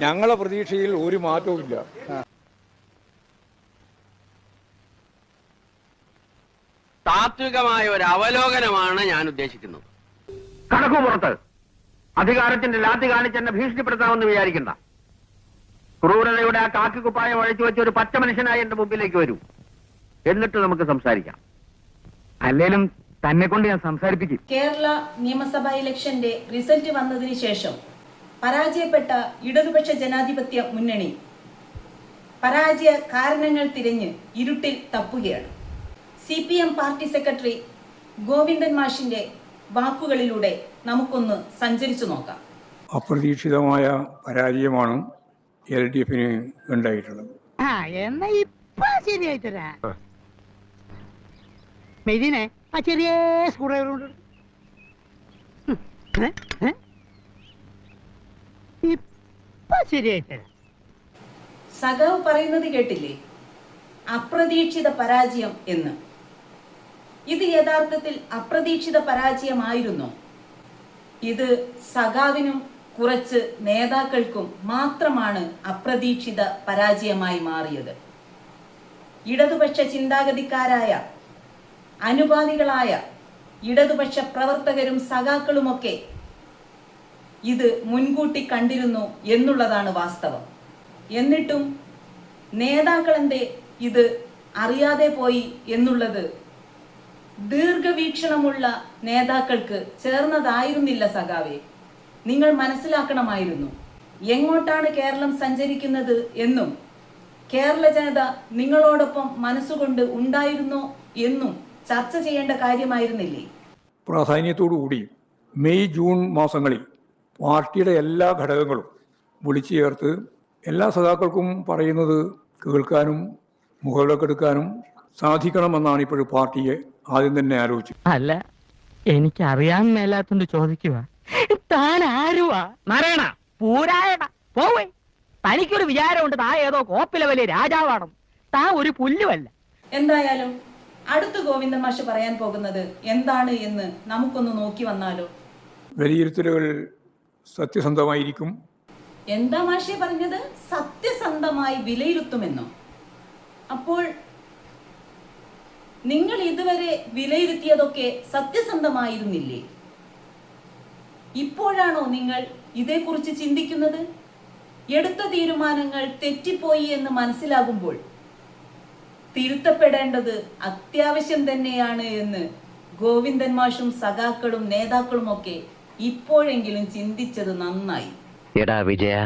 ഞങ്ങളെ പ്രതീക്ഷയിൽ ഒരു മാറ്റവും ഇല്ല. താത്വികമായ ഒരു അവലോകനമാണ് ഞാൻ ഉദ്ദേശിക്കുന്നത്. കടക്കു പുറത്ത് അധികാരത്തിന്റെ ലാത്തി കാണിച്ചെന്നെ ഭീഷണിപ്പെടുത്താമെന്ന് വിചാരിക്കണ്ട. ക്രൂരതയുടെ ആ കാക്കിക്കുപ്പായം അഴിച്ചു വെച്ച ഒരു പച്ച മനുഷ്യനായി എന്റെ മുമ്പിലേക്ക് വരൂ. എന്നിട്ട് നമുക്ക് സംസാരിക്കാം. അല്ലേലും തന്നെ കൊണ്ട് ഞാൻ സംസാരിപ്പിക്കും. കേരള നിയമസഭാ ഇലക്ഷന്റെ റിസൾട്ട് വന്നതിന് ശേഷം പരാജയപ്പെട്ട ഇടതുപക്ഷ ജനാധിപത്യ മുന്നണി പരാജയ കാരണങ്ങൾ തിരഞ്ഞ് ഇരുട്ടിൽ തപ്പുകയാണ്. CPM പാർട്ടി സെക്രട്ടറി ഗോവിന്ദൻ മാഷിന്റെ വാക്കുകളിലൂടെ നമുക്കൊന്ന് സഞ്ചരിച്ചു നോക്കാം. അപ്രതീക്ഷിതമായ പരാജയമാണ് LDFന് ഉണ്ടായിട്ടുള്ളത്. ചെറിയ സ്ക്രൂഡ്രൈവർ സഖാവ് പറയുന്നത് കേട്ടില്ലേ, അപ്രതീക്ഷിത പരാജയം എന്ന്. ഇത് യഥാർത്ഥത്തിൽ അപ്രതീക്ഷിത പരാജയമായിരുന്നോ? ഇത് സഖാവിനും കുറച്ച് നേതാക്കൾക്കും മാത്രമാണ് അപ്രതീക്ഷിത പരാജയമായി മാറിയത്. ഇടതുപക്ഷ ചിന്താഗതിക്കാരായ അനുഭാവികളായ ഇടതുപക്ഷ പ്രവർത്തകരും സഖാക്കളുമൊക്കെ ഇത് മുൻകൂട്ടി കണ്ടിരുന്നു എന്നുള്ളതാണ് വാസ്തവം. എന്നിട്ടും നേതാക്കളെന്തേ ഇത് അറിയാതെ പോയി എന്നുള്ളത് ദീർഘവീക്ഷണമുള്ള നേതാക്കൾക്ക് ചേർന്നതായിരുന്നില്ല സഖാവേ. നിങ്ങൾ മനസ്സിലാക്കണമായിരുന്നു എങ്ങോട്ടാണ് കേരളം സഞ്ചരിക്കുന്നത് എന്നും കേരള ജനത നിങ്ങളോടൊപ്പം മനസ്സുകൊണ്ട് ഉണ്ടായിരുന്നോ എന്നും ചർച്ച ചെയ്യേണ്ട കാര്യമായിരുന്നില്ലേ? പ്രാധാന്യത്തോടുകൂടി മെയ് ജൂൺ മാസങ്ങളിൽ പാർട്ടിയുടെ എല്ലാ ഘടകങ്ങളും വിളിച്ചു ചേർത്ത് എല്ലാ സഖാക്കൾക്കും പറയുന്നത് കേൾക്കാനും മുഖവിലക്കെടുക്കാനും സാധിക്കണമെന്നാണ് ഇപ്പോഴും പാർട്ടിയെ ആദ്യം തന്നെ ആലോചിച്ചു. അല്ല, എനിക്കറിയാൻ മേലാത്തോണ്ട് ചോദിക്കുക, താൻ ആരുവാ? നാരായണ പൂരായണ പോവേ. തനിക്കൊരു വിചാരമുണ്ട് താ ഏതോ കോപ്പിലെ വലിയ രാജാവാണ്. താ ഒരു പുല്ലുമല്ല. എന്തായാലും അടുത്ത ഗോവിന്ദൻ മാഷ് പറയാൻ പോകുന്നത് എന്താണ് എന്ന് നമുക്കൊന്ന് നോക്കി വന്നാലോ? വിലയിരുത്തലുകൾ സത്യസന്ധമായിരിക്കും. എന്താ മാഷേ പറഞ്ഞത്? സത്യസന്ധമായി വിലയിരുത്തുമെന്നോ? അപ്പോൾ നിങ്ങൾ ഇതുവരെ വിലയിരുത്തിയതൊക്കെ സത്യസന്ധമായിരുന്നില്ലേ? ഇപ്പോഴാണോ നിങ്ങൾ ഇതേക്കുറിച്ച് ചിന്തിക്കുന്നത്? എടുത്ത തീരുമാനങ്ങൾ തെറ്റിപ്പോയി എന്ന് മനസ്സിലാകുമ്പോൾ തിരുത്തപ്പെടേണ്ടത് അത്യാവശ്യം തന്നെയാണ് എന്ന് ഗോവിന്ദൻ മാഷും സഖാക്കളും നേതാക്കളും ഒക്കെ ഇപ്പോഴെങ്കിലും ചിന്തിച്ചത് നന്നായി. എടാ വിജയ,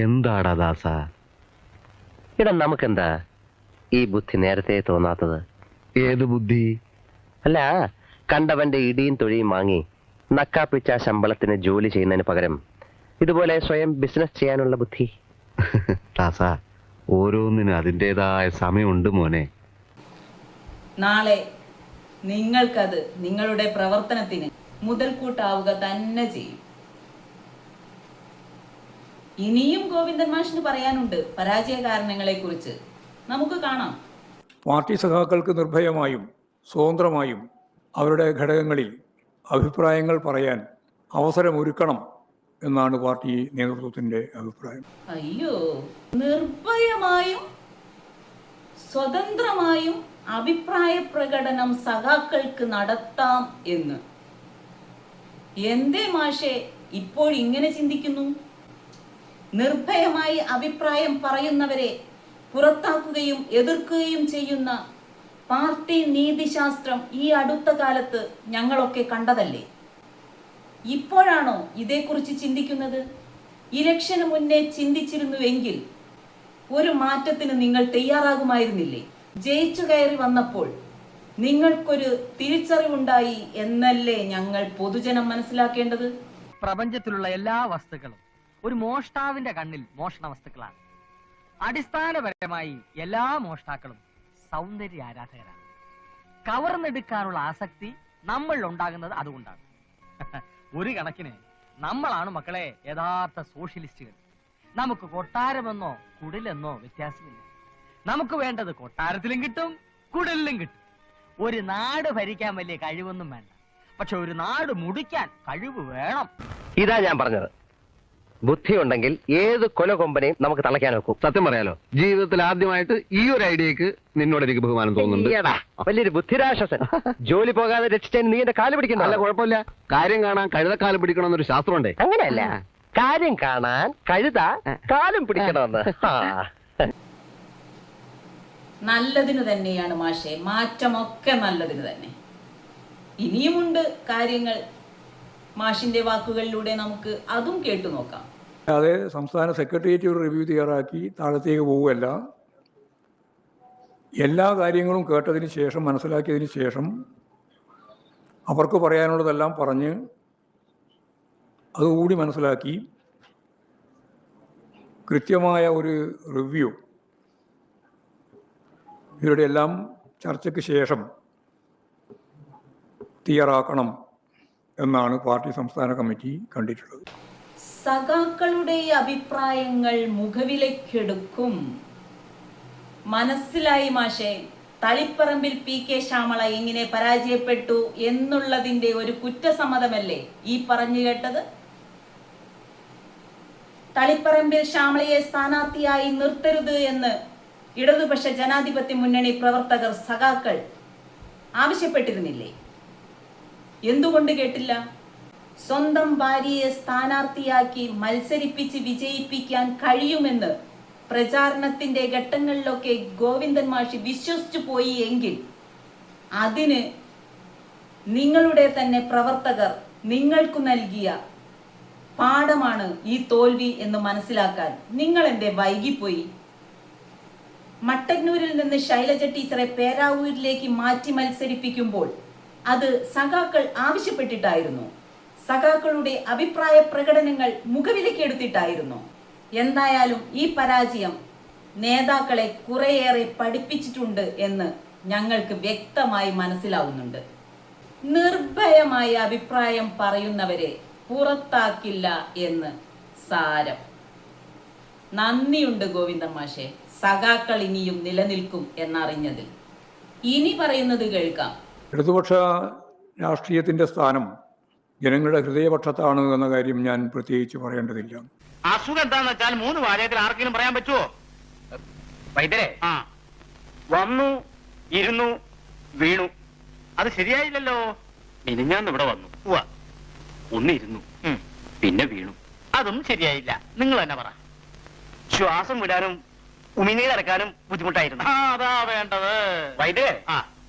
എന്താടാ ദാസ? എടാ നമുക്കെന്താ ഈ ബുദ്ധി നേരത്തെ തോന്നാത്തത്? ഏത് ബുദ്ധി? അല്ല, കണ്ടവന്റെ ഇടിയും തൊഴിയും വാങ്ങി നക്കാപ്പിച്ച ശമ്പളത്തിന് ജോലി ചെയ്യുന്നതിന് പകരം ഇതുപോലെ സ്വയം ബിസിനസ് ചെയ്യാനുള്ള ബുദ്ധി. ദാസ, ഓരോന്നിനും അതിൻ്റെതായ സമയമുണ്ട് മോനെ. നാളെ നിങ്ങൾക്കത് നിങ്ങളുടെ പ്രവർത്തനത്തിന് മുതൽക്കൂട്ടാവുക തന്നെ ചെയ്യും. ഇനിയും ഗോവിന്ദൻ മാഷിന് പറയാനുണ്ട് പരാജയ കാരണങ്ങളെ കുറിച്ച്. നമുക്ക് കാണാം. പാർട്ടി സഖാക്കൾക്ക് നിർഭയമായും സ്വതന്ത്രമായും അവരുടെ ഘടകങ്ങളിൽ അഭിപ്രായങ്ങൾ പറയാൻ അവസരമൊരുക്കണം എന്നാണ് പാർട്ടി നേതൃത്വത്തിന്റെ അഭിപ്രായം. അയ്യോ, നിർഭയമായും സ്വതന്ത്രമായും അഭിപ്രായ പ്രകടനം സഖാക്കൾക്ക് നടത്താം എന്ന്. എന്തേ മാഷേ ഇപ്പോൾ ഇങ്ങനെ ചിന്തിക്കുന്നു? നിർഭയമായി അഭിപ്രായം പറയുന്നവരെ പുറത്താക്കുകയും എതിർക്കുകയും ചെയ്യുന്ന പാർട്ടി നീതിശാസ്ത്രം ഈ അടുത്ത കാലത്ത് ഞങ്ങളൊക്കെ കണ്ടതല്ലേ? ഇപ്പോഴാണോ ഇതേക്കുറിച്ച് ചിന്തിക്കുന്നത്? ഇലക്ഷന് മുന്നേ ചിന്തിച്ചിരുന്നുവെങ്കിൽ ഒരു മാറ്റത്തിന് നിങ്ങൾ തയ്യാറാകുമായിരുന്നില്ലേ? ജയിച്ചു കയറി വന്നപ്പോൾ നിങ്ങൾക്കൊരു തിരിച്ചറിവുണ്ടായി എന്നല്ലേ ഞങ്ങൾ പൊതുജനം മനസ്സിലാക്കേണ്ടത്? പ്രപഞ്ചത്തിലുള്ള എല്ലാ വസ്തുക്കളും ഒരു മോഷ്ടാവിന്റെ കണ്ണിൽ മോഷണ വസ്തുക്കളാണ്. അടിസ്ഥാനപരമായി എല്ലാ മോഷ്ടാക്കളും സൗന്ദര്യ ആരാധകരാണ്. കവർന്നെടുക്കാനുള്ള ആസക്തി നമ്മൾ ഉണ്ടാകുന്നത് അതുകൊണ്ടാണ്. ഒരു കണക്കിന് നമ്മളാണ് മക്കളെ യഥാർത്ഥ സോഷ്യലിസ്റ്റുകൾ. നമുക്ക് കൊട്ടാരമെന്നോ കുടിലെന്നോ വ്യത്യാസമില്ല. നമുക്ക് വേണ്ടത് കൊട്ടാരത്തിലും കിട്ടും, കുടിലും കിട്ടും. ഒരു നാട് ഭരിക്കാൻ വലിയ കഴിവൊന്നും വേണ്ട, പക്ഷെ ഒരു നാട് മുടിക്കാൻ കഴിവ് വേണം. ഇതാ ഞാൻ പറഞ്ഞത്. ബുദ്ധിയുണ്ടെങ്കിൽ ഏത് കൊല കൊമ്പനെയും നമുക്ക് തളയ്ക്കാൻ വെക്കും. സത്യം പറയാലോ, ജീവിതത്തിൽ ആദ്യമായിട്ട് ഈ ഒരു ഐഡിയക്ക് നിന്നോട് എനിക്ക് ബഹുമാനം തോന്നുന്നുണ്ട്. ഈയെടാ, വലിയൊരു ബുദ്ധിരാശ്വസൻ. ജോലി പോകാതെ രക്ഷിച്ചതിന് നീ എന്റെ കാല് പിടിക്കണ്ട. അല്ല, കുഴപ്പമില്ല. കാര്യം കാണാൻ കഴുതക്കാലം പിടിക്കണം എന്നൊരു ശാസ്ത്രമുണ്ടേ. അങ്ങനെയല്ല, കാര്യം കാണാൻ കഴുത കാലും പിടിക്കണമെന്ന്. നല്ലതിന് തന്നെയാണ് മാഷെ, മാറ്റമൊക്കെ നല്ലതിന് തന്നെ. ഇനിയുമുണ്ട് കാര്യങ്ങൾ. മാഷിന്റെ വാക്കുകളിലൂടെ നമുക്ക് അതും കേട്ടു നോക്കാം. അതെ, സംസ്ഥാന സെക്രട്ടേറിയറ്റ് ഒരു റിവ്യൂ തയ്യാറാക്കി താഴത്തേക്ക് പോവുകയല്ല. എല്ലാ കാര്യങ്ങളും കേട്ടതിന് ശേഷം, മനസ്സിലാക്കിയതിന് ശേഷം അവർക്ക് പറയാനുള്ളതെല്ലാം പറഞ്ഞ് അതുകൂടി മനസ്സിലാക്കി കൃത്യമായ ഒരു റിവ്യൂ ഇവരുടെ എല്ലാം ചർച്ചയ്ക്ക് ശേഷം തയ്യാറാക്കണം എന്നാണ് പാർട്ടി സംസ്ഥാന കമ്മിറ്റി കണ്ടിട്ടുള്ളത്. സഖാക്കളുടെ അഭിപ്രായങ്ങൾ മുഖവിലക്കെടുക്കും. മനസ്സിലായി മാഷെ. തളിപ്പറമ്പിൽ PK ശ്യാമള എങ്ങനെ പരാജയപ്പെട്ടു എന്നുള്ളതിന്റെ ഒരു കുറ്റസമ്മതമല്ലേ ഈ പറഞ്ഞു കേട്ടത്? തളിപ്പറമ്പിൽ ശ്യാമളയെ സ്ഥാനാർത്ഥിയായി നിർത്തരുത് എന്ന് ഇടതുപക്ഷ ജനാധിപത്യ മുന്നണി പ്രവർത്തകർ, സഖാക്കൾ ആവശ്യപ്പെട്ടിരുന്നില്ലേ? എന്തുകൊണ്ട് കേട്ടില്ല? സ്വന്തം ഭാര്യയെ സ്ഥാനാർത്ഥിയാക്കി മത്സരിപ്പിച്ച് വിജയിപ്പിക്കാൻ കഴിയുമെന്ന് പ്രചാരണത്തിന്റെ ഘട്ടങ്ങളിലൊക്കെ ഗോവിന്ദൻ മാഷി വിശ്വസിച്ചു പോയി എങ്കിൽ അതിന് നിങ്ങളുടെ തന്നെ പ്രവർത്തകർ നിങ്ങൾക്ക് നൽകിയ പാഠമാണ് ഈ തോൽവി എന്ന് മനസ്സിലാക്കാൻ നിങ്ങൾ എന്തേ വൈകിപ്പോയി? മട്ടന്നൂരിൽ നിന്ന് ശൈലജ ടീച്ചറെ പേരാവൂരിലേക്ക് മാറ്റി മത്സരിപ്പിക്കുമ്പോൾ അത് സഖാക്കൾ ആവശ്യപ്പെട്ടിട്ടായിരുന്നു. സഖാക്കളുടെ അഭിപ്രായ പ്രകടനങ്ങൾ മുഖവിലക്കെടുത്തിട്ടായിരുന്നു. എന്തായാലും ഈ പരാജയം നേതാക്കളെ കുറേയേറെ പഠിപ്പിച്ചിട്ടുണ്ട് എന്ന് ഞങ്ങൾക്ക് വ്യക്തമായി മനസ്സിലാവുന്നുണ്ട്. നിർഭയമായ അഭിപ്രായം പറയുന്നവരെ പുറത്താക്കില്ല എന്ന് സാരം. നന്ദിയുണ്ട് ഗോവിന്ദൻ മാഷെ, സഖാക്കൾ ഇനിയും നിലനിൽക്കും എന്നറിഞ്ഞതിൽ. ഇനി പറയുന്നത് കേൾക്കാം. ഇടതുപക്ഷ രാഷ്ട്രീയത്തിൻ്റെ സ്ഥാനം ജനങ്ങളുടെ ഹൃദയപക്ഷത്താണ് എന്ന കാര്യം ഞാൻ പ്രത്യേകിച്ച് പറയേണ്ടതില്ല. അസുഖം എന്താന്ന് വെച്ചാൽ 3 വാചകത്തിൽ ആർക്കെങ്കിലും പറയാൻ പറ്റുമോ? വൈദ്യരെ, വന്നു, ഇരുന്നു, വീണു. അത് ശരിയായില്ലല്ലോ. മിനിഞ്ഞാന്ന് ഇവിടെ വന്നു, ഒന്നിരുന്നു, പിന്നെ വീണു. അതും ശരിയായില്ല. നിങ്ങൾ തന്നെ പറ. ശ്വാസം വിടാനും ഉമിനീരടക്കാനും ബുദ്ധിമുട്ടായിരുന്നു. അതാ വേണ്ടത്. വൈദ്യരെ,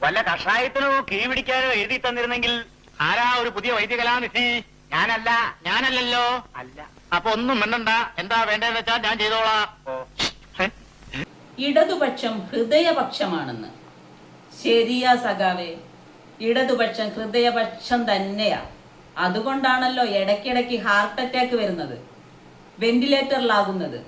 വല്ല കഷായത്തിനോ കീഴ്പിടിക്കാനോ എഴുതി തന്നിരുന്നെങ്കിൽ. ആരാ ഒരു പുതിയ വൈദ്യകലാനിധി? ഞാനല്ല. ഞാനല്ലല്ലോ. അല്ല. അപ്പൊ ഒന്നും മിണ്ടണ്ട. എന്താ വേണ്ടതെന്ന് വെച്ചാൽ ഞാൻ ചെയ്തോളാം. ഇടതുപക്ഷം ഹൃദയപക്ഷമാണെന്ന്. ശരിയാ സഖാവേ, ഇടതുപക്ഷം ഹൃദയപക്ഷം തന്നെയാ. അതുകൊണ്ടാണല്ലോ ഇടയ്ക്കിടയ്ക്ക് ഹാർട്ട് അറ്റാക്ക് വരുന്നത്, വെന്റിലേറ്ററിലാകുന്നത്.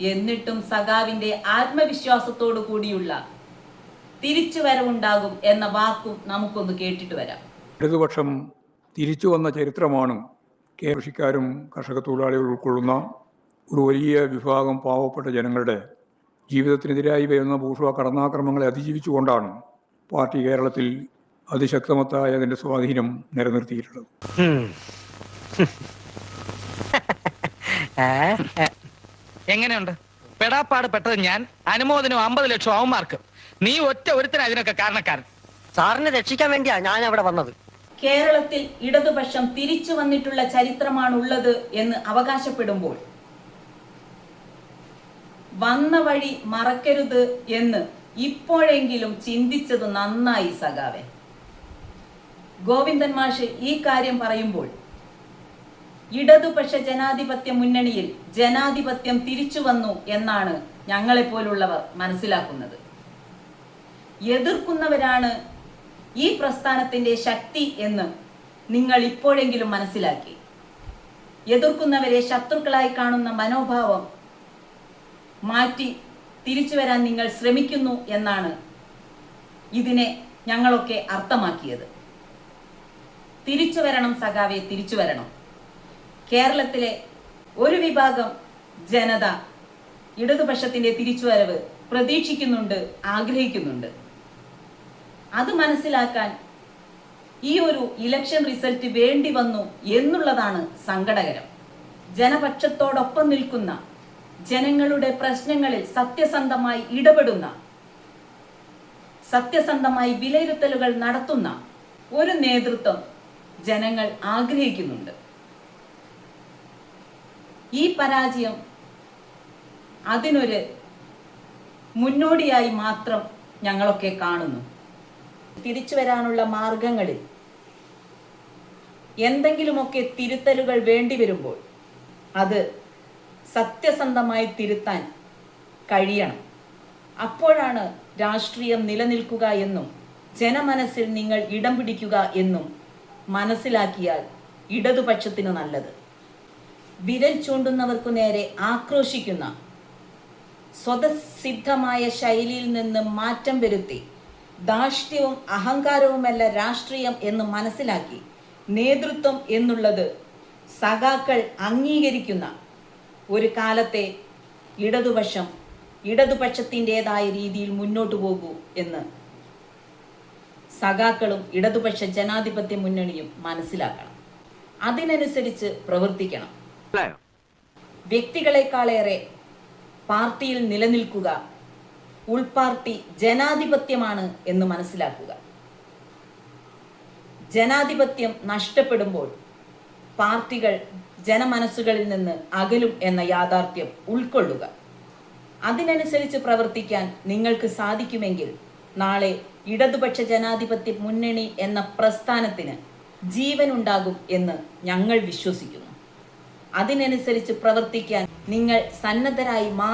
എന്നിട്ടും സഖാവിന്റെ ആത്മവിശ്വാസത്തോടു കൂടിയുള്ള തിരിച്ചുവരവുണ്ടാകും എന്ന വാക്കും നമുക്കൊന്ന് കേട്ടിട്ട് വരാം. ഇടതുപക്ഷം തിരിച്ചു വന്ന ചരിത്രമാണ്. കൃഷിക്കാരും കർഷക തൊഴിലാളികൾ ഉൾക്കൊള്ളുന്ന ഒരു വലിയ വിഭാഗം പാവപ്പെട്ട ജനങ്ങളുടെ ജീവിതത്തിനെതിരായി വരുന്ന ബൂർഷ്വാ കടന്നാക്രമങ്ങളെ അതിജീവിച്ചുകൊണ്ടാണ് പാർട്ടി കേരളത്തിൽ അതിശക്തമത്തായ അതിൻ്റെ സ്വാധീനം നിലനിർത്തിയിട്ടുള്ളത്. എങ്ങനെയുണ്ട്? പെടാപ്പാട് പെട്ടത് ഞാൻ, അനുമോദനം 50 ലക്ഷം അവന്മാർക്ക്. നീ ഒറ്റ ഒരുത്തന അതിനൊക്കെ കാരണക്കാരൻ. സാറിനെ രക്ഷിക്കാൻ വേണ്ടിയാ ഞാൻ അവിടെ വന്നത്. കേരളത്തിൽ ഇടതുപക്ഷം തിരിച്ചു വന്നിട്ടുള്ള ചരിത്രമാണുള്ളത് എന്ന് അവകാശപ്പെടുമ്പോൾ വന്ന വഴി മറക്കരുത് എന്ന് ഇപ്പോഴെങ്കിലും ചിന്തിച്ചത് നന്നായി സഖാവേ. ഗോവിന്ദൻ മാഷ് ഈ കാര്യം പറയുമ്പോൾ ഇടതുപക്ഷ ജനാധിപത്യ മുന്നണിയിൽ ജനാധിപത്യം തിരിച്ചു വന്നു എന്നാണ് ഞങ്ങളെപ്പോലുള്ളവർ മനസ്സിലാക്കുന്നത്. എതിർക്കുന്നവരാണ് ഈ പ്രസ്ഥാനത്തിന്റെ ശക്തി എന്ന് നിങ്ങൾ ഇപ്പോഴെങ്കിലും മനസ്സിലാക്കി. എതിർക്കുന്നവരെ ശത്രുക്കളായി കാണുന്ന മനോഭാവം മാറ്റി തിരിച്ചു വരാൻ നിങ്ങൾ ശ്രമിക്കുന്നു എന്നാണ് ഇതിനെ ഞങ്ങളൊക്കെ അർത്ഥമാക്കിയത്. തിരിച്ചു വരണം സഖാവെ, തിരിച്ചു വരണം. കേരളത്തിലെ ഒരു വിഭാഗം ജനത ഇടതുപക്ഷത്തിന്റെ തിരിച്ചുവരവ് പ്രതീക്ഷിക്കുന്നുണ്ട്, ആഗ്രഹിക്കുന്നുണ്ട്. അത് മനസ്സിലാക്കാൻ ഈ ഒരു ഇലക്ഷൻ റിസൾട്ട് വേണ്ടി വന്നു എന്നുള്ളതാണ് സങ്കടകരം. ജനപക്ഷത്തോടൊപ്പം നിൽക്കുന്ന, ജനങ്ങളുടെ പ്രശ്നങ്ങളിൽ സത്യസന്ധമായി ഇടപെടുന്ന, സത്യസന്ധമായി വിലയിരുത്തലുകൾ നടത്തുന്ന ഒരു നേതൃത്വം ജനങ്ങൾ ആഗ്രഹിക്കുന്നുണ്ട്. ഈ പരാജയം അതിനൊരു മുന്നോടിയായി മാത്രം ഞങ്ങളൊക്കെ കാണുന്നു. തിരിച്ചു വരാനുള്ള മാർഗങ്ങളിൽ എന്തെങ്കിലുമൊക്കെ തിരുത്തലുകൾ വേണ്ടി വരുമ്പോൾ അത് സത്യസന്ധമായി തിരുത്താൻ കഴിയണം. അപ്പോഴാണ് രാഷ്ട്രീയം നിലനിൽക്കുക എന്നും ജനമനസ്സിൽ നിങ്ങൾ ഇടം പിടിക്കുക എന്നും മനസ്സിലാക്കിയാൽ ഇടതുപക്ഷത്തിന് നല്ലത്. വിരൽ ചൂണ്ടുന്നവർക്കു നേരെ ആക്രോശിക്കുന്ന, സ്വതസിദ്ധമായ ശൈലിയിൽ നിന്ന് മാറ്റം വരുത്തി ധാർഷ്ട്യവും അഹങ്കാരവുമല്ല രാഷ്ട്രീയം എന്ന് മനസ്സിലാക്കി നേതൃത്വം എന്നുള്ളത് സഖാക്കൾ അംഗീകരിക്കുന്ന ഒരു കാലത്തെ ഇടതുപക്ഷത്തിൻ്റെതായ രീതിയിൽ മുന്നോട്ട് പോകൂ എന്ന് സഖാക്കളും ഇടതുപക്ഷ ജനാധിപത്യ മുന്നണിയും മനസ്സിലാക്കണം. അതിനനുസരിച്ച് പ്രവർത്തിക്കണം. വ്യക്തികളെക്കാളേറെ പാർട്ടിയിൽ നിലനിൽക്കുക ഉൾപാർട്ടി ജനാധിപത്യമാണ് എന്ന് മനസ്സിലാക്കുക. ജനാധിപത്യം നഷ്ടപ്പെടുമ്പോൾ പാർട്ടികൾ ജനമനസ്സുകളിൽ നിന്ന് അകലും എന്ന യാഥാർത്ഥ്യം ഉൾക്കൊള്ളുക. അതിനനുസരിച്ച് പ്രവർത്തിക്കാൻ നിങ്ങൾക്ക് സാധിക്കുമെങ്കിൽ നാളെ ഇടതുപക്ഷ ജനാധിപത്യ മുന്നണി എന്ന പ്രസ്ഥാനത്തിന് ജീവനുണ്ടാകും എന്ന് ഞങ്ങൾ വിശ്വസിക്കുന്നു. അതിനനുസരിച്ച് പ്രവർത്തിക്കാൻ നിങ്ങൾ സന്നദ്ധരായി